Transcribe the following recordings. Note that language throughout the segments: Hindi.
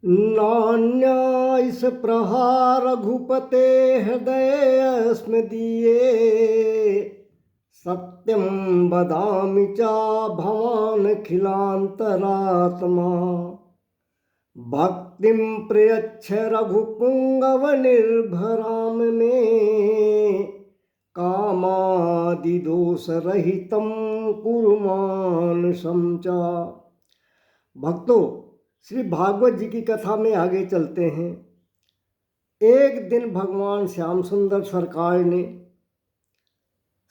नान्यायस प्रहार रघुपते हृदय स्मदीये सत्यं वदामि चा भवान् खिलान्तरात्मा भक्तिं प्रयच्छ रघुपुंगव निर्भराम में कामादिदोष रहितं कुरु मानसं च। भक्तों, श्री भागवत जी की कथा में आगे चलते हैं। एक दिन भगवान श्याम सुंदर सरकार ने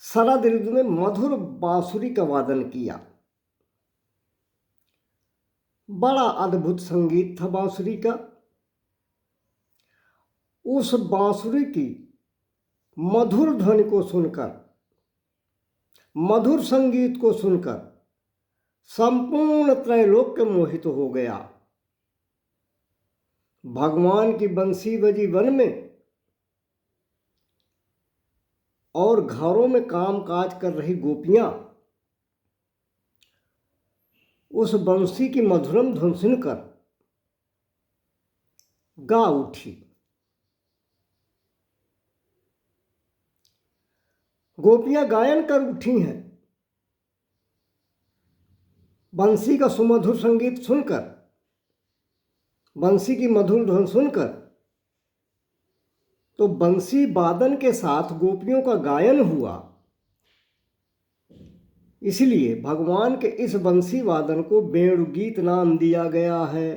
शरद ऋतु में मधुर बांसुरी का वादन किया। बड़ा अद्भुत संगीत था बांसुरी का। उस बांसुरी की मधुर ध्वनि को सुनकर, मधुर संगीत को सुनकर संपूर्ण त्रैलोक्य मोहित हो गया। भगवान की बंसी बजी वन में और घरों में काम काज कर रही गोपियां उस बंसी की मधुरम धुन सुनकर गा उठी। गोपियां गायन कर उठी हैं। बंसी का सुमधुर संगीत सुनकर, बंसी की मधुर धुन सुनकर, तो बंसी वादन के साथ गोपियों का गायन हुआ। इसलिए भगवान के इस बंसी वादन को वेणुगीत नाम दिया गया है।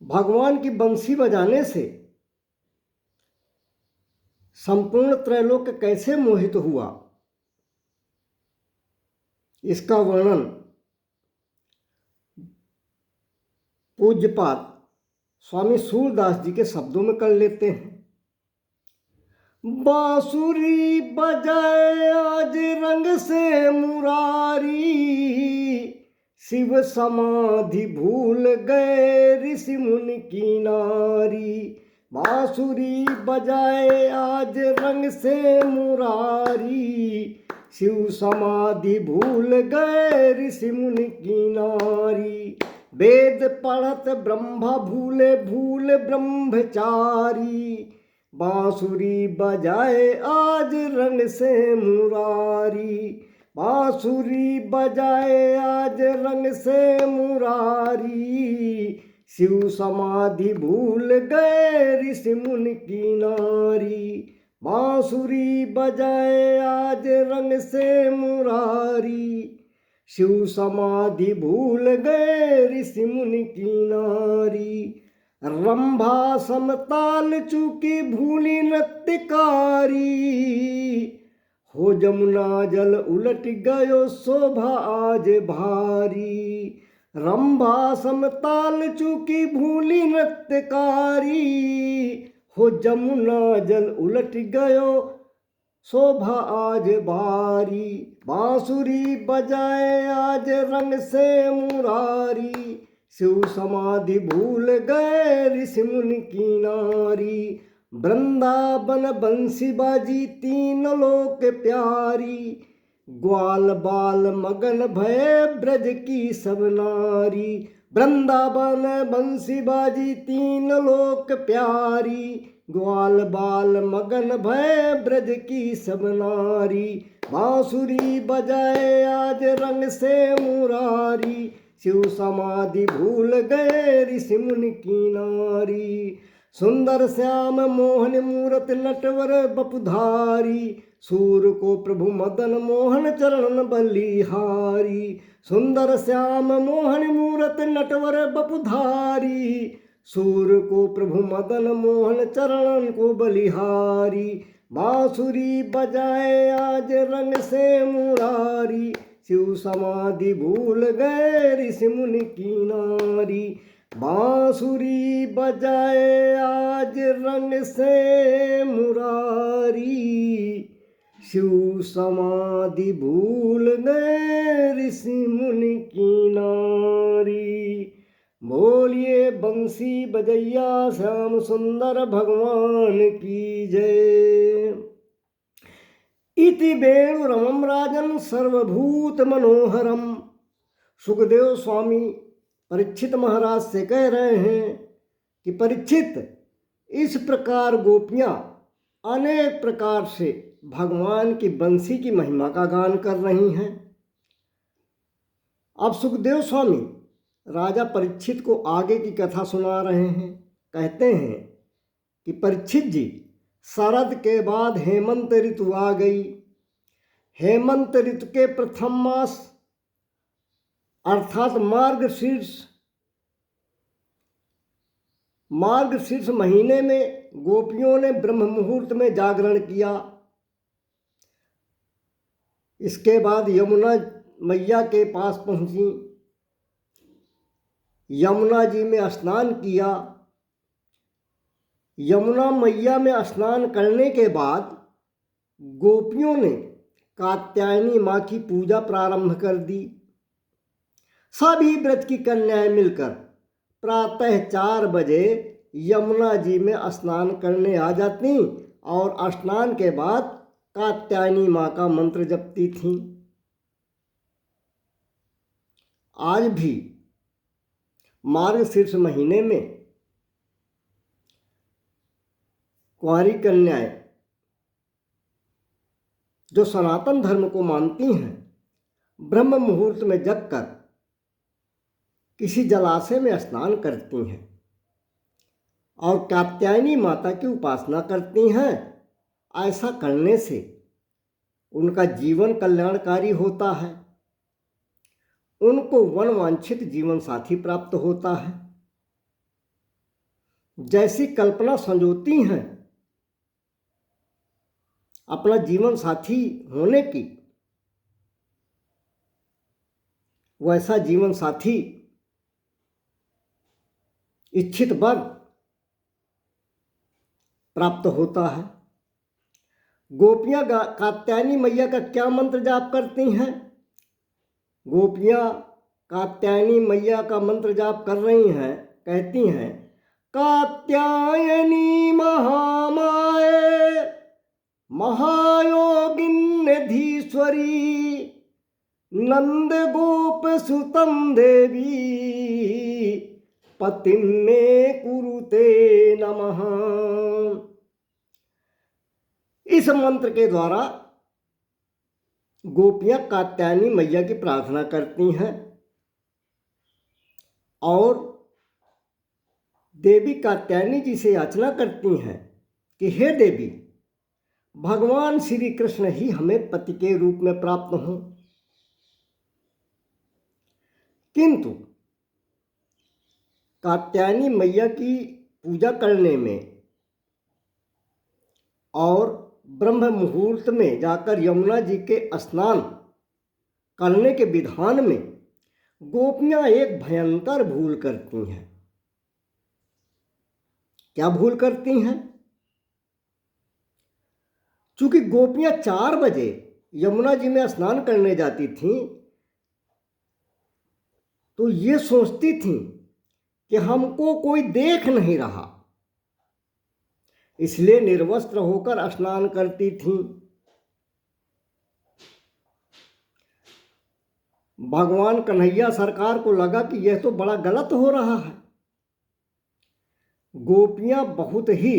भगवान की बंसी बजाने से संपूर्ण त्रैलोक्य कैसे मोहित हुआ, इसका वर्णन पूज्यपाद स्वामी सूरदास जी के शब्दों में कर लेते हैं। बांसुरी बजाए आज रंग से मुरारी, शिव समाधि भूल गए ऋषि मुनि की नारी। बांसुरी बजाए आज रंग से मुरारी, शिव समाधि भूल गए ऋषि मुनि की नारी। वेद पढ़त ब्रह्मा भूले भूल ब्रह्मचारी, बांसुरी बजाए आज रंग से मुरारी। बांसुरी बजाए आज रंग से मुरारी, शिव समाधि भूल गए ऋषि मुनि की नारी। बांसुरी बजाए आज रंग से मुरारी, शिव समाधि भूल गए ऋषि मुनि की नारी। रंभा समताल चूकी भूली नृत्यकारी, हो जमुना जल उलट गयो शोभा आज भारी। रंभा समताल चूकी भूली नृत्यकारी, हो जमुना जल उलट गयो शोभा आज भारी। बांसुरी बजाए आज रंग से मुरारी, शिव समाधि भूल गए ऋषि मुनि की नारी। वृंदावन बंसी बाजी तीन लोक प्यारी, ग्वाल बाल मगन भय ब्रज की सब नारी। वृंदावन बंसी बाजी तीन लोक प्यारी, ग्वाल बाल मगन भय ब्रज की सब नारी। बांसुरी बजाए आज रंग से मुरारी, शिव समाधि भूल गए ऋषि मुनि की नारी। सुंदर श्याम मोहन मूरत नटवर बपुधारी, सूर को प्रभु मदन मोहन चरण बलिहारी। सुंदर श्याम मोहन मूरत नटवर बपुधारी, सूर को प्रभु मदन मोहन चरण को बलिहारी। बांसुरी बजाए आज रंग से मुरारी, शिव समाधि भूल गए ऋषि मुनि की नारी। बांसुरी बजाए आज रंग से मुरारी, शिव समाधि भूल गए ऋषि मुनि की नारी। बोलिए बंसी बजैया श्याम सुंदर भगवान की जय। इति वेणुरमं राजन् सर्वभूत मनोहरम। सुखदेव स्वामी परीक्षित महाराज से कह रहे हैं कि परीक्षित, इस प्रकार गोपियां अनेक प्रकार से भगवान की बंसी की महिमा का गान कर रही हैं। अब सुखदेव स्वामी राजा परीक्षित को आगे की कथा सुना रहे हैं। कहते हैं कि परीक्षित जी, शरद के बाद हेमंत ऋतु आ गई। हेमंत ऋतु के प्रथम मास अर्थात मार्गशीर्ष महीने में गोपियों ने ब्रह्म मुहूर्त में जागरण किया। इसके बाद यमुना मैया के पास पहुंची, यमुना जी में स्नान किया। यमुना मैया में स्नान करने के बाद गोपियों ने कात्यायनी माँ की पूजा प्रारंभ कर दी। सभी व्रत की कन्याएं मिलकर प्रातः 4 बजे यमुना जी में स्नान करने आ जाती और स्नान के बाद कात्यायनी माँ का मंत्र जपती थीं। आज भी मार्गशीर्ष महीने में कुंवारी कन्याएं जो सनातन धर्म को मानती हैं, ब्रह्म मुहूर्त में जगकर किसी जलाशय में स्नान करती हैं और कात्यायनी माता की उपासना करती हैं। ऐसा करने से उनका जीवन कल्याणकारी होता है, उनको वनवांछित जीवन साथी प्राप्त होता है। जैसी कल्पना संजोती हैं अपना जीवन साथी होने की, वैसा जीवन साथी इच्छित वर प्राप्त होता है। गोपियां कात्यायनी मैया का क्या मंत्र जाप करती हैं? गोपियां कात्यायनी मैया का मंत्र जाप कर रही हैं। कहती हैं, कात्यायनी महामाये महायोगिन्यधीश्वरी नंद गोप सुतम देवी पतिम में कुरुते नमः। इस मंत्र के द्वारा गोपियां कात्यायनी मैया की प्रार्थना करती हैं और देवी कात्यायनी जी से याचना करती हैं कि हे देवी, भगवान श्री कृष्ण ही हमें पति के रूप में प्राप्त हों। किंतु कात्यायनी मैया की पूजा करने में और ब्रह्म मुहूर्त में जाकर यमुना जी के स्नान करने के विधान में गोपियां एक भयंकर भूल करती हैं। क्या भूल करती हैं? चूंकि गोपियां 4 बजे यमुना जी में स्नान करने जाती थीं, तो ये सोचती थीं कि हमको कोई देख नहीं रहा, इसलिए निर्वस्त्र होकर स्नान करती थीं। भगवान कन्हैया सरकार को लगा कि यह तो बड़ा गलत हो रहा है। गोपियां बहुत ही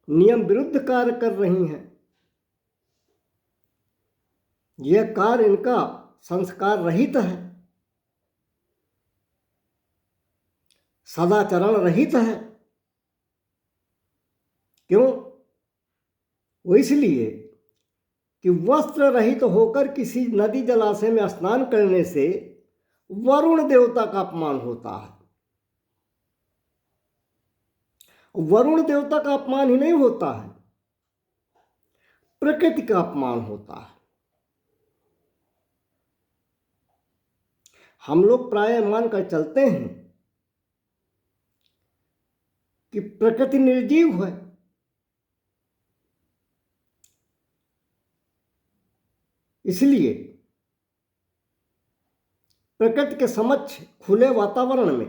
नियम विरुद्ध कार्य कर रही हैं। यह कार्य इनका संस्कार रहित है, सदाचरण रहित है। क्यों? वो इसलिए कि वस्त्र रहित होकर किसी नदी जलाशय में स्नान करने से वरुण देवता का अपमान होता है। वरुण देवता का अपमान ही नहीं होता है, प्रकृति का अपमान होता है। हम लोग प्राय मानकर चलते हैं कि प्रकृति निर्जीव है, इसलिए प्रकृति के समक्ष खुले वातावरण में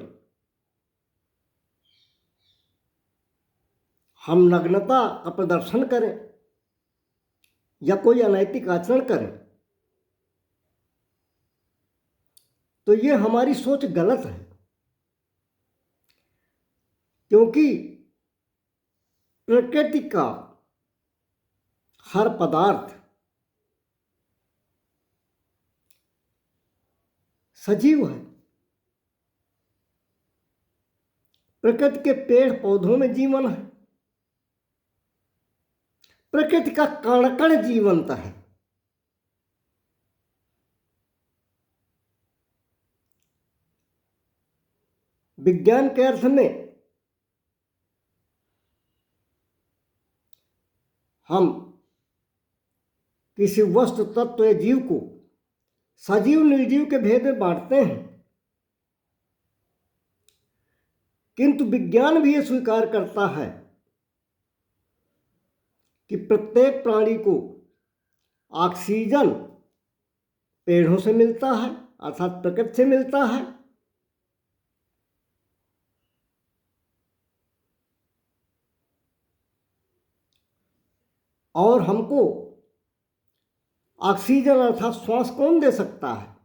हम नग्नता का प्रदर्शन करें या कोई अनैतिक आचरण करें तो ये हमारी सोच गलत है, क्योंकि प्रकृति का हर पदार्थ सजीव है। प्रकृति के पेड़ पौधों में जीवन है, प्रकृति का कण कण जीवंत है। विज्ञान के अर्थ में हम किसी वस्तु तत्व या जीव को सजीव निर्जीव के भेद में बांटते हैं, किंतु विज्ञान भी ये स्वीकार करता है कि प्रत्येक प्राणी को ऑक्सीजन पेड़ों से मिलता है, अर्थात प्रकृति से मिलता है। और हमको ऑक्सीजन अर्थात श्वास कौन दे सकता है?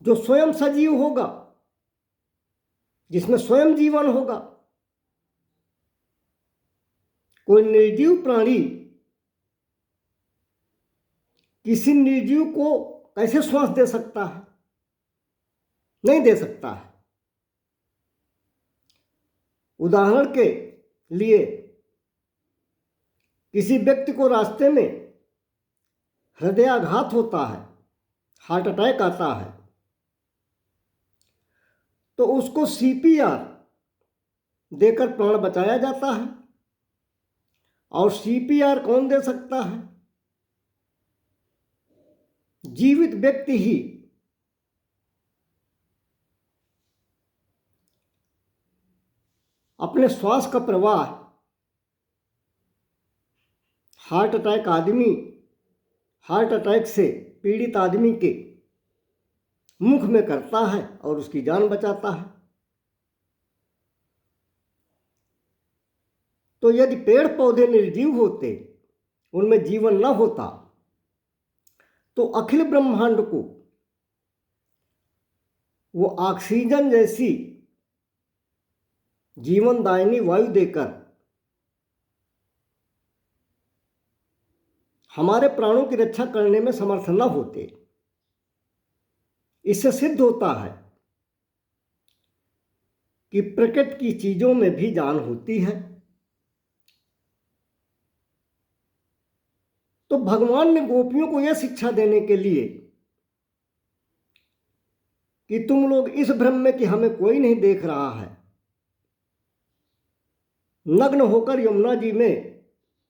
जो स्वयं सजीव होगा, जिसमें स्वयं जीवन होगा। कोई निर्जीव प्राणी किसी निर्जीव को कैसे श्वास दे सकता है? नहीं दे सकता है। उदाहरण के लिए किसी व्यक्ति को रास्ते में हृदयाघात होता है, हार्ट अटैक आता है, तो उसको सीपीआर देकर प्राण बचाया जाता है। और सीपीआर कौन दे सकता है? जीवित व्यक्ति ही। अपने श्वास का प्रवाह हार्ट अटैक से पीड़ित आदमी के मुख में करता है और उसकी जान बचाता है। तो यदि पेड़ पौधे निर्जीव होते, उनमें जीवन न होता, तो अखिल ब्रह्मांड को वो ऑक्सीजन जैसी जीवनदायिनी वायु देकर हमारे प्राणों की रक्षा करने में समर्थ न होते। इससे सिद्ध होता है कि प्रकृति की चीजों में भी जान होती है। तो भगवान ने गोपियों को यह शिक्षा देने के लिए कि तुम लोग इस भ्रम में कि हमें कोई नहीं देख रहा है, नग्न होकर यमुना जी में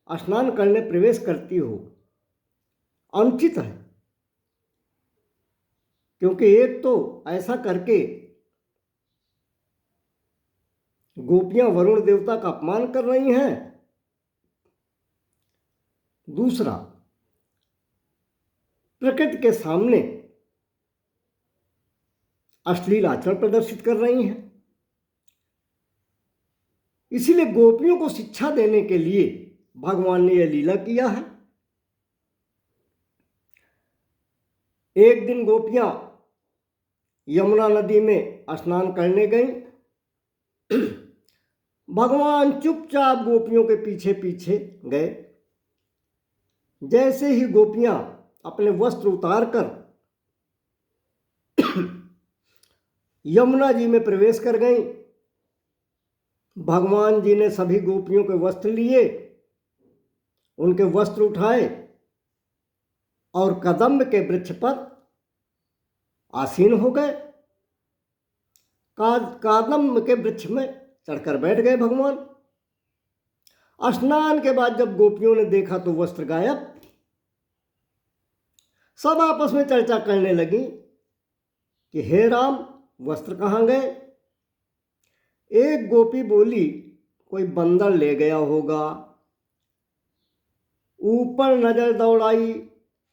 स्नान करने प्रवेश करती हो, अनुचित है। क्योंकि एक तो ऐसा करके गोपियां वरुण देवता का अपमान कर रही हैं, दूसरा प्रकृति के सामने अश्लील आचरण प्रदर्शित कर रही हैं। इसीलिए गोपियों को शिक्षा देने के लिए भगवान ने यह लीला किया है। एक दिन गोपियां यमुना नदी में स्नान करने गईं। भगवान चुपचाप गोपियों के पीछे पीछे गए। जैसे ही गोपियां अपने वस्त्र उतारकर यमुना जी में प्रवेश कर गईं, भगवान जी ने सभी गोपियों के वस्त्र लिए, उनके वस्त्र उठाए और कदम्ब के वृक्ष पर आसीन हो गए। कदम्ब के वृक्ष में चढ़कर बैठ गए भगवान। स्नान के बाद जब गोपियों ने देखा तो वस्त्र गायब। सब आपस में चर्चा करने लगी कि हे राम, वस्त्र कहाँ गए? एक गोपी बोली, कोई बंदर ले गया होगा। ऊपर नजर दौड़ाई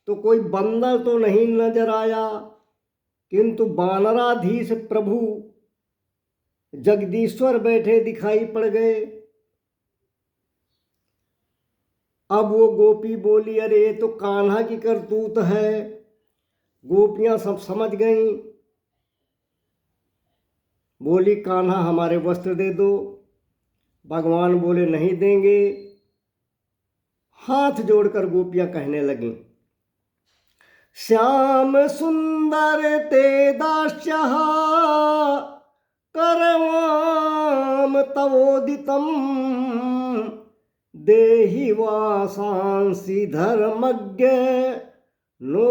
तो कोई बंदर तो नहीं नजर आया, किंतु वानराधीश प्रभु जगदीश्वर बैठे दिखाई पड़ गए। अब वो गोपी बोली, अरे ये तो कान्हा की करतूत है। गोपियां सब समझ गईं। बोली कान्हा हमारे वस्त्र दे दो। भगवान बोले नहीं देंगे। हाथ जोड़कर गोपियां कहने लगीं, श्याम सुंदर ते दास्यः करवाम तवोदितम देहि वासांसि धर्मज्ञ नो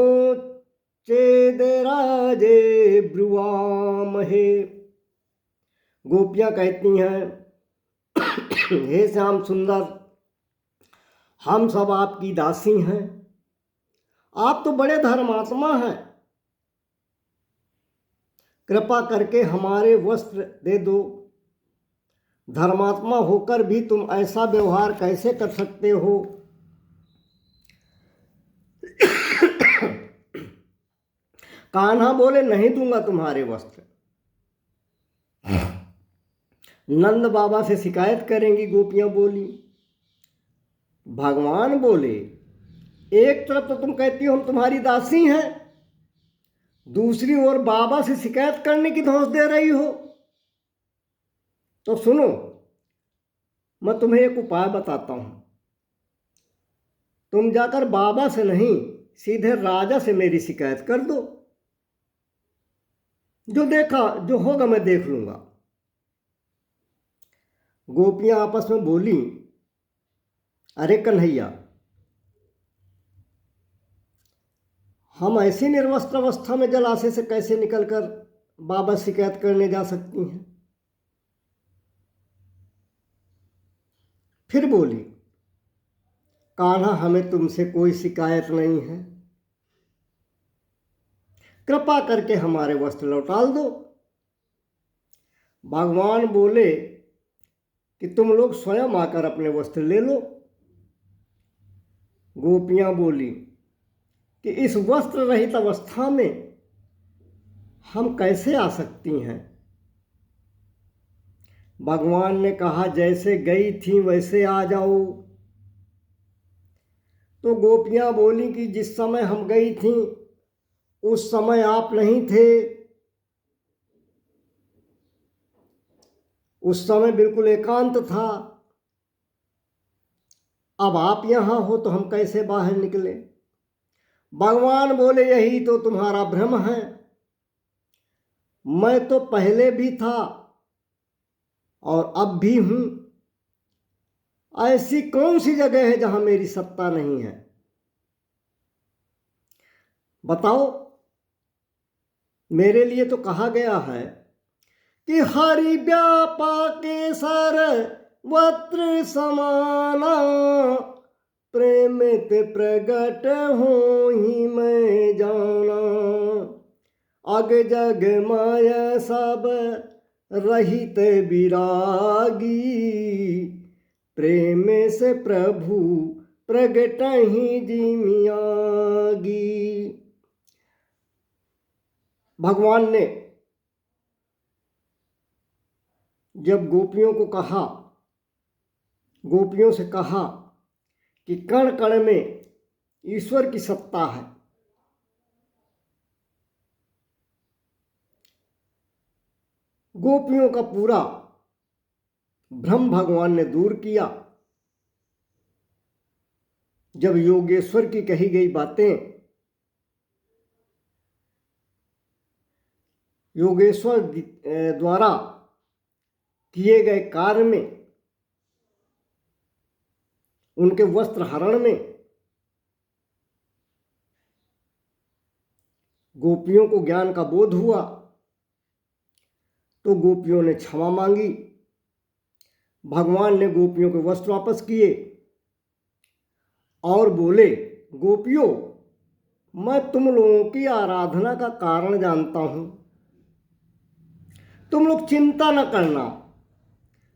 चेदराजे ब्रुवामहे। गोपियां कहती हैं, हे श्याम सुंदर, हम सब आपकी दासी हैं। आप तो बड़े धर्मात्मा हैं, कृपा करके हमारे वस्त्र दे दो। धर्मात्मा होकर भी तुम ऐसा व्यवहार कैसे कर सकते हो? कान्हा बोले नहीं दूंगा तुम्हारे वस्त्र। नंद बाबा से शिकायत करेंगी, गोपियां बोली। भगवान बोले एक तरफ तो तुम कहती हो हम तुम्हारी दासी हैं, दूसरी ओर बाबा से शिकायत करने की धौंस दे रही हो। तो सुनो, मैं तुम्हें एक उपाय बताता हूं। तुम जाकर बाबा से नहीं, सीधे राजा से मेरी शिकायत कर दो। जो होगा मैं देख लूंगा। गोपियां आपस में बोली, अरे कन्हैया, हम ऐसी निर्वस्त्र अवस्था में जलाशय से कैसे निकलकर बाबा शिकायत करने जा सकती हैं? फिर बोली, कान्हा हमें तुमसे कोई शिकायत नहीं है, कृपा करके हमारे वस्त्र लौटा दो। भगवान बोले कि तुम लोग स्वयं आकर अपने वस्त्र ले लो। गोपियां बोली कि इस वस्त्र रहित अवस्था में हम कैसे आ सकती हैं? भगवान ने कहा जैसे गई थी वैसे आ जाओ। तो गोपियां बोली कि जिस समय हम गई थी उस समय आप नहीं थे, उस समय बिल्कुल एकांत था। अब आप यहां हो तो हम कैसे बाहर निकले? भगवान बोले यही तो तुम्हारा भ्रम है, मैं तो पहले भी था और अब भी हूं। ऐसी कौन सी जगह है जहां मेरी सत्ता नहीं है? बताओ। मेरे लिए तो कहा गया है कि हरि व्यापके सर्वत्र समाना, प्रेम ते प्रगट हो ही मैं जाना। अग जग माया सब रहित विरागी, प्रेम से प्रभु प्रगट ही जिमियागी। भगवान ने जब गोपियों से कहा कि कण कण में ईश्वर की सत्ता है, गोपियों का पूरा भ्रम भगवान ने दूर किया। जब योगेश्वर की कही गई बातें, योगेश्वर द्वारा किए गए कार्य में, उनके वस्त्र हरण में गोपियों को ज्ञान का बोध हुआ, तो गोपियों ने क्षमा मांगी। भगवान ने गोपियों के वस्त्र वापस किए और बोले, गोपियों, मैं तुम लोगों की आराधना का कारण जानता हूं, तुम लोग चिंता न करना।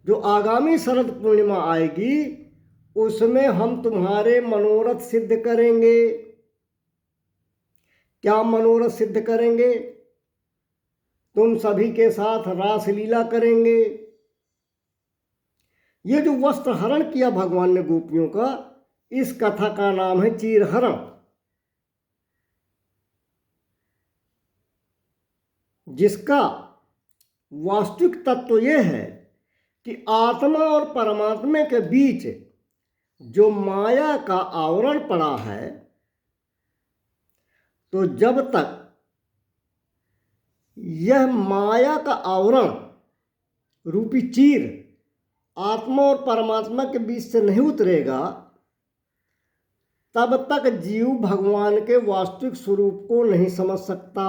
जो आगामी शरद पूर्णिमा आएगी उसमें हम तुम्हारे मनोरथ सिद्ध करेंगे। क्या मनोरथ सिद्ध करेंगे? तुम सभी के साथ रासलीला करेंगे। ये जो वस्त्र हरण किया भगवान ने गोपियों का, इस कथा का नाम है चीरहरण। जिसका वास्तविक तत्व यह है कि आत्मा और परमात्मा के बीच जो माया का आवरण पड़ा है, तो जब तक यह माया का आवरण रूपी चीर आत्मा और परमात्मा के बीच से नहीं उतरेगा, तब तक जीव भगवान के वास्तविक स्वरूप को नहीं समझ सकता।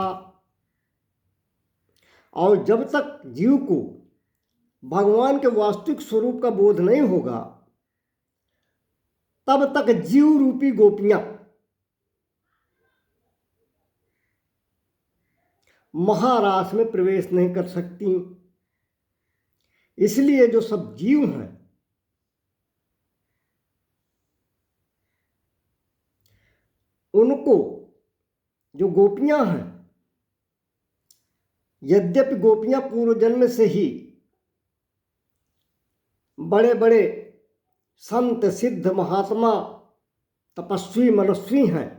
और जब तक जीव को भगवान के वास्तविक स्वरूप का बोध नहीं होगा, तब तक जीव रूपी गोपियां महारास में प्रवेश नहीं कर सकती। इसलिए जो सब जीव हैं उनको, जो गोपियां हैं, यद्यपि गोपियां पूर्व जन्म से ही बड़े बड़े संत सिद्ध महात्मा तपस्वी मनस्वी हैं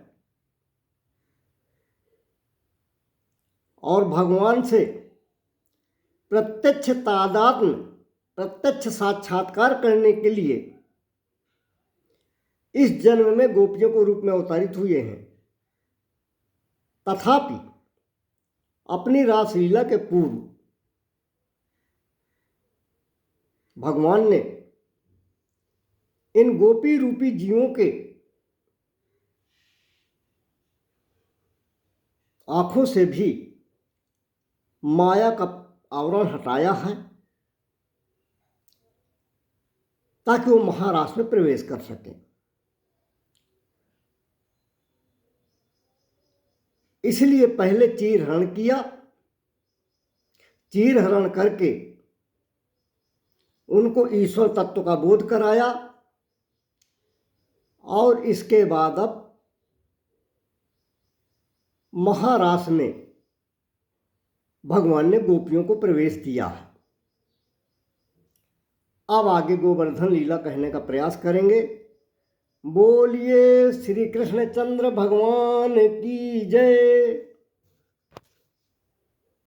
और भगवान से प्रत्यक्ष तादात्म्य, प्रत्यक्ष साक्षात्कार करने के लिए इस जन्म में गोपियों को रूप में अवतरित हुए हैं, तथापि अपनी रासलीला के पूर्व भगवान ने इन गोपी रूपी जीवों के आंखों से भी माया का आवरण हटाया है, ताकि वो महारास में प्रवेश कर सकें। इसलिए पहले चीर हरण किया, चीर हरण करके उनको ईश्वर तत्व का बोध कराया, और इसके बाद अब महारास में भगवान ने गोपियों को प्रवेश दिया है। अब आगे गोवर्धन लीला कहने का प्रयास करेंगे। बोलिए श्री कृष्णचंद्र भगवान की जय।